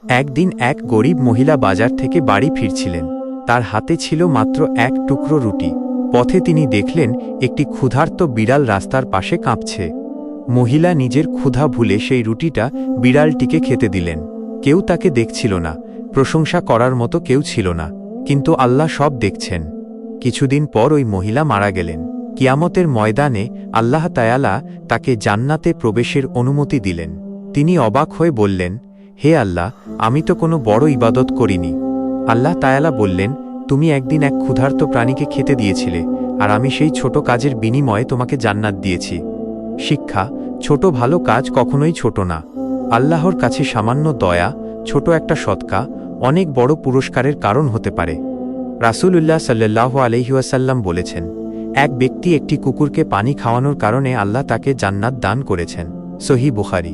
একদিন এক গরিব মহিলা বাজার থেকে বাড়ি ফিরছিলেন। তার হাতে ছিল মাত্র এক টুকরো রুটি। পথে তিনি দেখলেন একটি ক্ষুধার্ত বিড়াল রাস্তার পাশে কাঁপছে। মহিলা নিজের ক্ষুধা ভুলে সেই রুটিটা বিড়ালটিকে খেতে দিলেন। কেউ তাকে দেখছিল না, প্রশংসা করার মতো কেউ ছিল না, কিন্তু আল্লাহ সব দেখছেন। কিছুদিন পর ওই মহিলা মারা গেলেন। কিয়ামতের ময়দানে আল্লাহ তায়ালা তাকে জান্নাতে প্রবেশের অনুমতি দিলেন। তিনি অবাক হয়ে বললেন, হে আল্লাহ, আমি তো কোনো বড় ইবাদত করিনি। আল্লাহ তায়ালা বললেন, তুমি একদিন এক ক্ষুধার্ত প্রাণীকে খেতে দিয়েছিলে, আর আমি সেই ছোট কাজের বিনিময়ে তোমাকে জান্নাত দিয়েছি। শিক্ষা: ছোট ভালো কাজ কখনোই ছোট না। আল্লাহর কাছে সামান্য দয়া, ছোট একটা সৎকা অনেক বড় পুরস্কারের কারণ হতে পারে। রাসূলুল্লাহ সাল্লাল্লাহু আলাইহি ওয়াসাল্লাম বলেছেন, এক ব্যক্তি একটি কুকুরকে পানি খাওয়ানোর কারণে আল্লাহ তাকে জান্নাত দান করেছেন। সহিহ বুখারী।